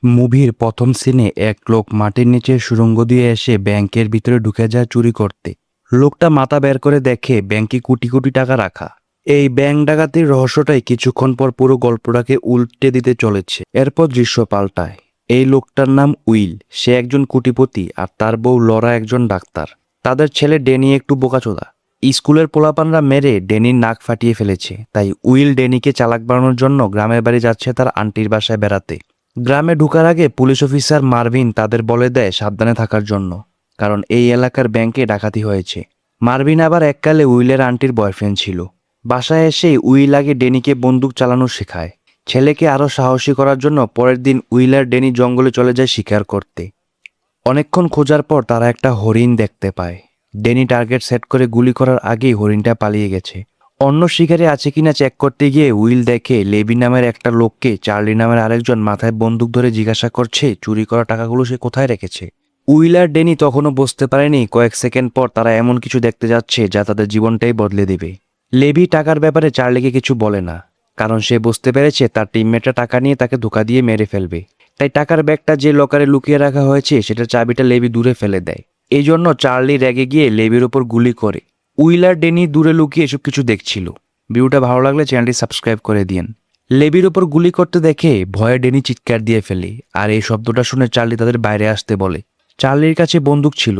মুভির প্রথম সিনে এক লোক মাটির নিচে সুড়ঙ্গ দিয়ে এসে ব্যাংকের ভিতরে ঢুকে যায় চুরি করতে। লোকটা মাথা বের করে দেখে ব্যাংকে কোটি কোটি টাকা রাখা। এই ব্যাংক ডাকাতির রহস্যটাই কিছুক্ষণ পর পুরো গল্পটাকে উল্টে দিতে চলেছে। এরপর দৃশ্য পাল্টায়। এই লোকটার নাম উইল, সে একজন কোটিপতি আর তার বউ লরা একজন ডাক্তার। তাদের ছেলে ড্যানি একটু বোকাচোদা। স্কুলের পোলাপানরা মেরে ড্যানির নাক ফাটিয়ে ফেলেছে, তাই উইল ড্যানিকে চালাক বানানোর জন্য গ্রামের বাড়ি যাচ্ছে তার আন্টির বাসায় বেড়াতে। গ্রামে ঢোকার আগে পুলিশ অফিসার মার্ভিন তাদের বলে দেয় সাবধানে থাকার জন্য, কারণ এই এলাকার ব্যাংকে ডাকাতি হয়েছে। মার্ভিন আবার এককালে উইলের আন্টির বয়ফ্রেন্ড ছিল। বাসায় এসে উইল আগে ড্যানিকে বন্দুক চালানো শেখায়। ছেলেকে আরও সাহসী করার জন্য পরের দিন উইল আর ড্যানি জঙ্গলে চলে যায় শিকার করতে। অনেকক্ষণ খোঁজার পর তারা একটা হরিণ দেখতে পায়। ড্যানি টার্গেট সেট করে গুলি করার আগেই হরিণটা পালিয়ে গেছে। অন্য শিকারে আছে কিনা চেক করতে গিয়ে উইল দেখে লেবি নামের একটা লোককে চার্লি নামের আরেকজন মাথায় বন্দুক ধরে জিজ্ঞাসা করছে চুরি করা টাকাগুলো সে কোথায় রেখেছে। উইল আর ড্যানি তখনও বুঝতে পারেনি কয়েক সেকেন্ড পর তারা এমন কিছু দেখতে যাচ্ছে যা তাদের জীবনটাই বদলে দেবে। লেবি টাকার ব্যাপারে চার্লিকে কিছু বলে না, কারণ সে বুঝতে পেরেছে তার টিমমেটরা টাকা নিয়ে তাকে ধোঁকা দিয়ে মেরে ফেলবে। তাই টাকার ব্যাগটা যে লকারে লুকিয়ে রাখা হয়েছে সেটার চাবিটা লেবি দূরে ফেলে দেয়। এই জন্য চার্লি রেগে গিয়ে লেবির ওপর গুলি করে। উইল আর ড্যানি দূরে লুকিয়ে এসব কিছু দেখছিল। ভিডিওটা ভালো লাগলে চ্যানেলটি সাবস্ক্রাইব করে দিন। লেবির ওপর গুলি করতে দেখে ভয়ে ড্যানি চিৎকার দিয়ে ফেলে, আর এই শব্দটা শুনে চার্লি তাদের বাইরে আসতে বলে। চার্লির কাছে বন্দুক ছিল,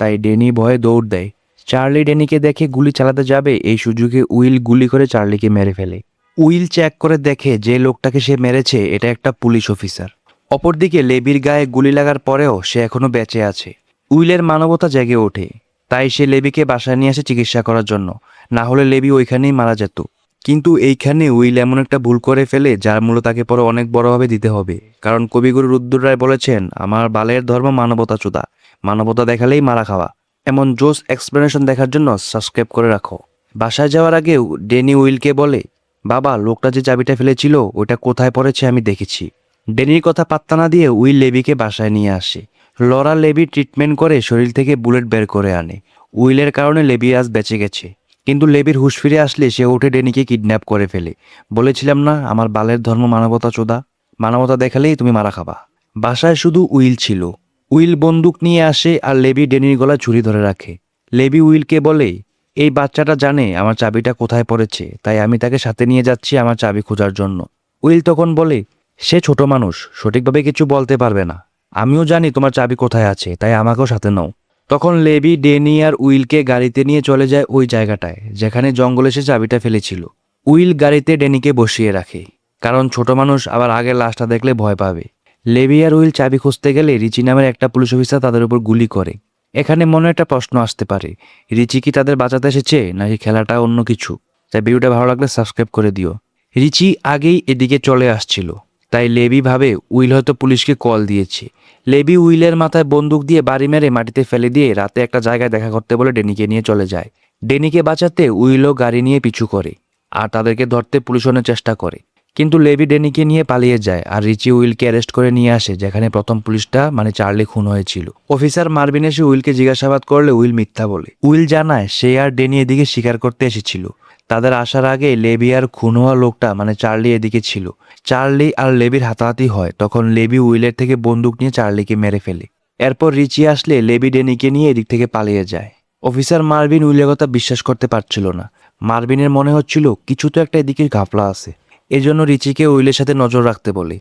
তাই ড্যানি ভয়ে দৌড় দেয়। চার্লি ড্যানিকে দেখে গুলি চালাতে যাবে, এই সুযোগে উইল গুলি করে চার্লিকে মেরে ফেলে। উইল চেক করে দেখে যে লোকটাকে সে মেরেছে এটা একটা পুলিশ অফিসার। অপরদিকে লেবির গায়ে গুলি লাগার পরেও সে এখনো বেঁচে আছে। উইলের মানবতা জেগে ওঠে, তাই সে লেবিকে বাসায় নিয়ে আসে চিকিৎসা করার জন্য, না হলে লেবি ওইখানেই মারা যেত। কিন্তু এইখানে উইল এমন একটা ভুল করে ফেলে যার মূল্য তাকে পরে অনেক বড়ভাবে দিতে হবে, কারণ কবিগুরু রুদ্র রায় বলেছেন, আমার বালের ধর্ম মানবতা চোদা, মানবতা দেখালেই মারা খাওয়া। এমন জোস এক্সপ্লেনেশন দেখার জন্য সাবস্ক্রাইব করে রাখো। বাসায় যাওয়ার আগে ড্যানি উইলকে বলে, বাবা, লোকটা যে চাবিটা ফেলেছিল ওটা কোথায় পড়েছে আমি দেখেছি। ড্যানির কথা পাত্তা না দিয়ে উইল লেবিকে বাসায় নিয়ে আসে। লরা লেবি ট্রিটমেন্ট করে শরীর থেকে বুলেট বের করে আনে। উইলের কারণে লেবি আজ বেঁচে গেছে, কিন্তু লেবির হুঁশ ফিরে আসলে সে উঠে ড্যানিকে কিডন্যাপ করে ফেলে। বলেছিলাম না আমার বালের ধর্ম মানবতা চোদা, মানবতা দেখালেই তুমি মারা খাবা। বাসায় শুধু উইল ছিল। উইল বন্দুক নিয়ে আসে আর লেবি ড্যানির গলায় ছুরি ধরে রাখে। লেবি উইলকে বলে, এই বাচ্চাটা জানে আমার চাবিটা কোথায় পড়েছে, তাই আমি তাকে সাথে নিয়ে যাচ্ছি আমার চাবি খোঁজার জন্য। উইল তখন বলে, সে ছোট মানুষ, সঠিকভাবে কিছু বলতে পারবে না। আমিও জানি তোমার চাবি কোথায় আছে, তাই আমাকেও সাথে নাও। তখন লেবি ড্যানি আর উইলকে গাড়িতে নিয়ে চলে যায় ওই জায়গাটায় যেখানে জঙ্গলে সে চাবিটা ফেলেছিল। উইল গাড়িতে ড্যানিকে বসিয়ে রাখে, কারণ ছোট মানুষ আবার আগের লাশটা দেখলে ভয় পাবে। লেবি আর উইল চাবি খুঁজতে গেলে রিচি নামের একটা পুলিশ অফিসার তাদের উপর গুলি করে। এখানে মনে একটা প্রশ্ন আসতে পারে, রিচি কি তাদের বাঁচাতে এসেছে নাকি খেলাটা অন্য কিছু? তাই ভিডিওটা ভালো লাগলে সাবস্ক্রাইব করে দিও। রিচি আগেই এদিকে চলে আসছিল, তাই লেবি ভাবে উইল হয়তো পুলিশকে কল দিয়েছে। লেবি উইলের মাথায় বন্দুক দিয়ে বাড়ি মেরে মাটিতে ফেলে দিয়ে রাতে একটা জায়গায় দেখা করতে বলে ড্যানিকে নিয়ে চলে যায়। ড্যানিকে বাঁচাতে উইলও গাড়ি নিয়ে পিছু করে, আর তাদেরকে ধরতে পুলিশ অনেক চেষ্টা করে, কিন্তু লেবি ড্যানিকে নিয়ে পালিয়ে যায় আর রিচি উইলকে অ্যারেস্ট করে নিয়ে আসে যেখানে প্রথম পুলিশটা মানে চার্লি খুন হয়েছিল। অফিসার মার্ভিন এসে উইলকে জিজ্ঞাসাবাদ করলে উইল মিথ্যা বলে। উইল জানায় সে আর ড্যানি এদিকে শিকার করতে এসেছিল। তাদের আসার আগে লেবি আর খুন হওয়া লোকটা মানে চার্লি এদিকে ছিল। চার্লি আর লেবির হাতাহাতি হয়, তখন লেবি উইলের থেকে বন্দুক নিয়ে চার্লিকে মেরে ফেলে। এরপর রিচি আসলে লেবি ড্যানিকে নিয়ে এদিক থেকে পালিয়ে যায়। অফিসার মার্ভিন উইলের কথা বিশ্বাস করতে পারছিল না। মার্ভিনের মনে হচ্ছিল কিছু তো একটা এদিকে ঘাপলা আছে। এজন্য রিচিকে উইলের সাথে নজর রাখতে বলে।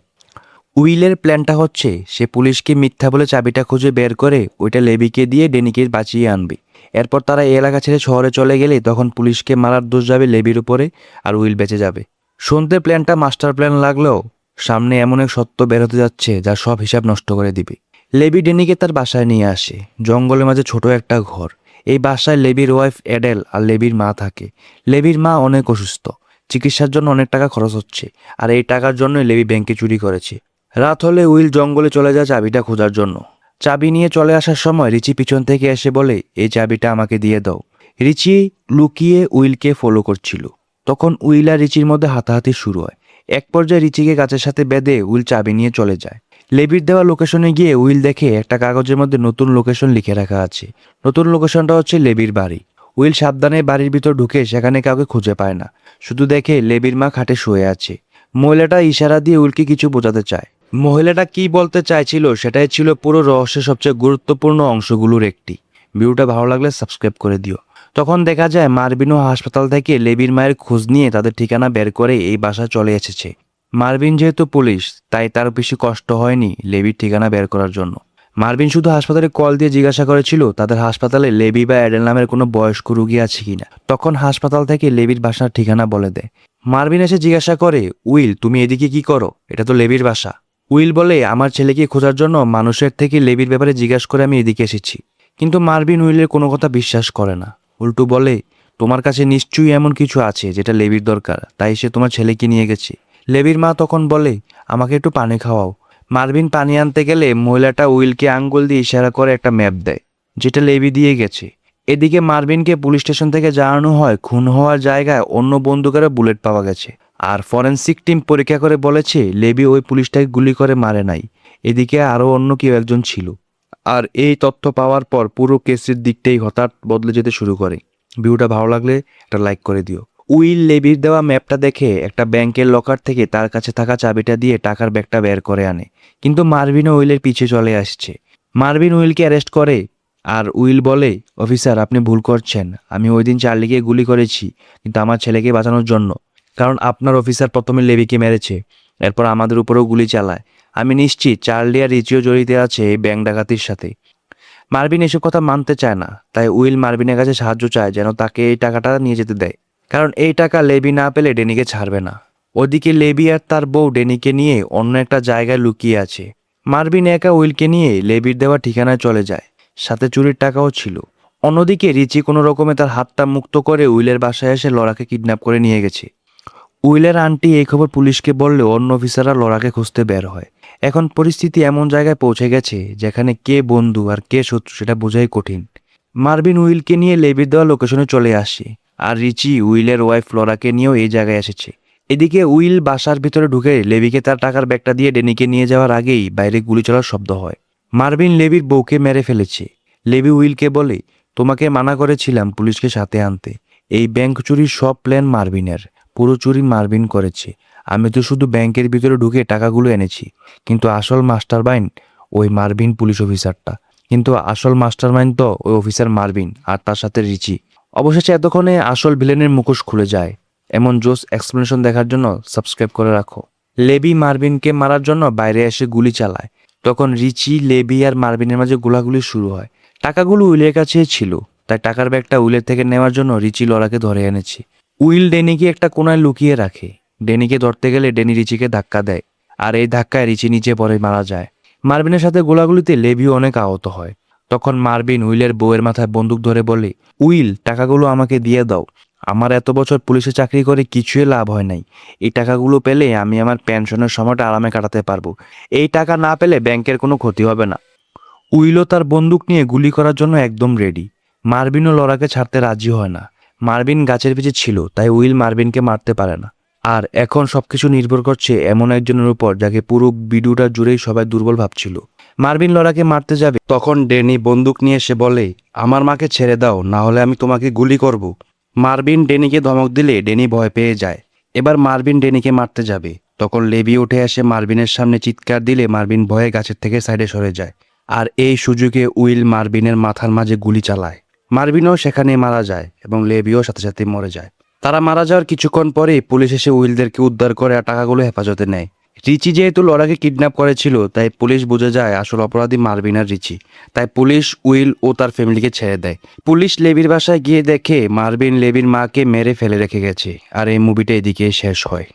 উইলের প্ল্যানটা হচ্ছে সে পুলিশকে মিথ্যা বলে চাবিটা খুঁজে বের করে ওইটা লেবিকে দিয়ে ড্যানিকে বাঁচিয়ে আনবে। এরপর তারা এই এলাকা ছেড়ে শহরে চলে গেলে তখন পুলিশকে মারার দোষ যাবে লেবির উপরে আর উইল বেঁচে যাবে। শুনতে প্ল্যানটা মাস্টার প্ল্যান লাগলেও সামনে এমন এক সত্য বের হতে যাচ্ছে যা সব হিসাব নষ্ট করে দিবে। লেবি ড্যানিকে তার বাসায় নিয়ে আসে। জঙ্গলের মাঝে ছোট একটা ঘর। এই বাসায় লেবির ওয়াইফ এডেল আর লেবির মা থাকে। লেবির মা অনেক অসুস্থ, চিকিৎসার জন্য অনেক টাকা খরচ হচ্ছে, আর এই টাকার জন্যই লেবি ব্যাংকে চুরি করেছে। রাত হলে উইল জঙ্গলে চলে যায় চাবিটা খোঁজার জন্য। চাবি নিয়ে চলে আসার সময় রিচি পিছন থেকে এসে বলে, এই চাবিটা আমাকে দিয়ে দাও। রিচি লুকিয়ে উইলকে ফলো করছিল। তখন উইল আর রিচির মধ্যে হাতাহাতি শুরু হয়। এক পর্যায়ে রিচিকে গাছের সাথে বেঁধে উইল চাবি নিয়ে চলে যায়। লেবির দেওয়া লোকেশনে গিয়ে উইল দেখে একটা কাগজের মধ্যে নতুন লোকেশন লিখে রাখা আছে। নতুন লোকেশনটা হচ্ছে লেবির বাড়ি। উইল সাবধানে বাড়ির ভিতর ঢুকে সেখানে কাউকে খুঁজে পায় না, শুধু দেখে লেবির মা খাটে শুয়ে আছে। মহিলাটা ইশারা দিয়ে উইলকে কিছু বোঝাতে চায়, মহিলাটা কি বলতে চাইছিল সেটাই ছিল পুরো রহস্যের সবচেয়ে গুরুত্বপূর্ণ অংশগুলোর একটি। ভিডিওটা ভালো লাগলে সাবস্ক্রাইব করে দিও। তখন দেখা যায় মার্ভিনও হাসপাতাল থেকে লেবির মায়ের খোঁজ নিয়ে তাদের ঠিকানা বের করে এই বাসায় চলে এসেছে। মার্ভিন যেহেতু পুলিশ, তাই তার বেশি কষ্ট হয়নি লেবির ঠিকানা বের করার জন্য। মার্ভিন শুধু হাসপাতালে কল দিয়ে জিজ্ঞাসা করেছিল তাদের হাসপাতালে লেবি বা অ্যাডেল নামের কোনো বয়স্ক রোগী আছে কিনা। তখন হাসপাতাল থেকে লেবির বাসার ঠিকানা বলে দেয়। মার্ভিন এসে জিজ্ঞাসা করে, উইল তুমি এদিকে কি করো? এটা তো লেবির বাসা। উইল বলে, আমার ছেলেকে খোঁজার জন্য মানুষের থেকে লেবির ব্যাপারে জিজ্ঞাসা করে আমি এদিকে এসেছি। কিন্তু মার্ভিন উইলের কোনো কথা বিশ্বাস করে না। উল্টো বলে, তোমার কাছে নিশ্চয়ই এমন কিছু আছে যেটা লেবির দরকার, তাই সে তোমার ছেলেকে নিয়ে গেছে। লেবির মা তখন বলে, আমাকে একটু পানি খাওয়াও। মার্ভিন পানি আনতে গেলে মহিলাটা উইলকে আঙ্গুল দিয়ে ইশারা করে একটা ম্যাপ দেয়, যেটা লেবি দিয়ে গেছে। এদিকে মার্ভিনকে পুলিশ স্টেশন থেকে জানানো হয় খুন হওয়ার জায়গায় অন্য বন্দুকের বুলেট পাওয়া গেছে। আর ফরেনসিক টিম পরীক্ষা করে বলেছে লেবি ওই পুলিশটাকে গুলি করে মারে নাই, এদিকে আরও অন্য কেউ একজন ছিল। আর এই তথ্য পাওয়ার পর পুরো কেসের দিকটাই হঠাৎ বদলে যেতে শুরু করে। ভিডিওটা ভালো লাগলে একটা লাইক করে দিও। উইল লেবির দেওয়া ম্যাপটা দেখে একটা ব্যাংকের লকার থেকে তার কাছে থাকা চাবিটা দিয়ে টাকার ব্যাগটা বের করে আনে। কিন্তু মার্ভিন উইলের পিছে চলে আসছে। মার্ভিন উইলকে অ্যারেস্ট করে। আর উইল বলে, অফিসার আপনি ভুল করছেন, আমি ওই দিন চার্লিকে গুলি করেছি, কিন্তু আমার ছেলেকে বাঁচানোর জন্য। কারণ আপনার অফিসার প্রথমে লেবিকে মেরেছে, এরপর আমাদের উপরেও গুলি চালায়। আমি নিশ্চিত চার্লি আর রিচিও জড়িত আছে এই ব্যাংক ডাকাতির সাথে। মার্ভিন এসব কথা মানতে চায় না, তাই উইল মার্ভিনের কাছে সাহায্য চায় যেন তাকে এই টাকাটা নিয়ে যেতে দেয়। কারণ এই টাকা লেবি না পেলে ডেনিকে ছাড়বে না। ওদিকে লেবি আর তার বউ ডেনিকে নিয়ে অন্য একটা জায়গায় লুকিয়ে আছে। মার্ভিন একা উইলকে নিয়ে লেবির দেওয়া ঠিকানায় চলে যায়, সাথে চুরির টাকাও ছিল। অন্যদিকে রিচি কোনো রকমে তার হাতটা মুক্ত করে উইলের বাসায় এসে লরাকে কিডন্যাপ করে নিয়ে গেছে। উইলের আন্টি এই খবর পুলিশকে বললে অন্য অফিসাররা লরাকে খুঁজতে বের হয়। এখন পরিস্থিতি এমন জায়গায় পৌঁছে গেছে যেখানে কে বন্ধু আর কে শত্রু সেটা বোঝাই কঠিন। মার্ভিন উইলকে নিয়ে লেবির দেওয়া লোকেশনে চলে আসে, আর রিচি উইলের ওয়াইফ লরাকে নিয়েও এই জায়গায় এসেছে। এদিকে উইল বাসার ভিতরে ঢুকে লেবিকে তার টাকার ব্যাগটা দিয়ে ডেনিকে নিয়ে যাওয়ার আগেই বাইরে গুলি চলার শব্দ হয়। মার্ভিন লেবির বউকে মেরে ফেলেছে। লেবি উইলকে বলে, তোমাকে মানা করেছিলাম পুলিশকে সাথে আনতে। এই ব্যাংক চুরির সব প্ল্যান মার্ভিনের, পুরো চুরি মার্ভিন করেছে। আমি তো শুধু ব্যাংকের ভিতরে ঢুকে টাকাগুলো এনেছি, কিন্তু আসল মাস্টারমাইন্ড ওই মার্ভিন পুলিশ অফিসারটা। কিন্তু আসল মাস্টারমাইন্ড তো ওই অফিসার মার্ভিন আর তার সাথে রিচি। অবশেষে এতক্ষণে আসল ভিলেনের মুখোশ খুলে যায়। এমন জোস এক্সপ্লেনেশন দেখার জন্য সাবস্ক্রাইব করে রাখো। লেবি মার্ভিনকে মারার জন্য বাইরে এসে গুলি চালায়। তখন রিচি, লেবি আর মার্ভিনের মাঝে গোলাগুলি শুরু হয়। টাকাগুলো উইলের কাছে ছিল, তাই টাকার ব্যাগটা উইলের থেকে নেওয়ার জন্য রিচি লরাকে ধরে এনেছে। উইল ডেনিকে একটা কোনায় লুকিয়ে রাখে। ডেনিকে ধরতে গেলে ডেনি রিচিকে ধাক্কা দেয়, আর এই ধাক্কায় রিচি নিচে পড়ে মারা যায়। মার্ভিনের সাথে গোলাগুলিতে লেবিও অনেক আহত হয়। তখন মার্ভিন উইলের বউয়ের মাথায় বন্দুক ধরে বলে, উইল টাকাগুলো আমাকে দিয়ে দাও। আমার এত বছর পুলিশে চাকরি করে কিছুই লাভ হয় নাই। এই টাকাগুলো পেলে আমি আমার পেনশনের সময়টা আরামে কাটাতে পারবো। এই টাকা না পেলে ব্যাংকের কোনো ক্ষতি হবে না। উইলও তার বন্দুক নিয়ে গুলি করার জন্য একদম রেডি। মার্ভিনও লরাকে ছাড়তে রাজি হয় না। মার্ভিন গাছের পিছে ছিল, তাই উইল মার্ভিনকে মারতে পারে না। আর এখন সবকিছু নির্ভর করছে এমন একজনের উপর যাকে পুরো ভিডিওটা জুড়েই সবাই দুর্বল ভাবছিল। মার্ভিন লরাকে মারতে যাবে, তখন ডেনি বন্দুক নিয়ে এসে বলে, আমার মাকে ছেড়ে দাও, না হলে আমি তোমাকে গুলি করব। মার্ভিন ডেনিকে ধমক দিলে ডেনি ভয় পেয়ে যায়। এবার মার্ভিন ডেনিকে মারতে যাবে, তখন লেবি উঠে এসে মার্ভিনের সামনে চিৎকার দিলে মার্ভিন ভয়ে গাছের থেকে সাইডে সরে যায়। আর এই সুযোগে উইল মার্ভিনের মাথার মাঝে গুলি চালায়। মার্ভিনও সেখানে মারা যায় এবং লেবিও সাথে সাথে মরে যায়। তারা মারা যাওয়ার কিছুক্ষণ পরেই পুলিশ এসে উইলদেরকে উদ্ধার করে আর টাকাগুলো হেফাজতে নেয়। রিচি যেহেতু লরাকে কিডন্যাপ করেছিল, তাই পুলিশ বুঝে যায় আসল অপরাধী মার্ভিন আর রিচি। তাই পুলিশ উইল ও তার ফ্যামিলিকে ছেড়ে দেয়। পুলিশ লেবির বাসায় গিয়ে দেখে মার্ভিন লেবির মাকে মেরে ফেলে রেখে গেছে। আর এই মুভিটা এদিকে শেষ হয়।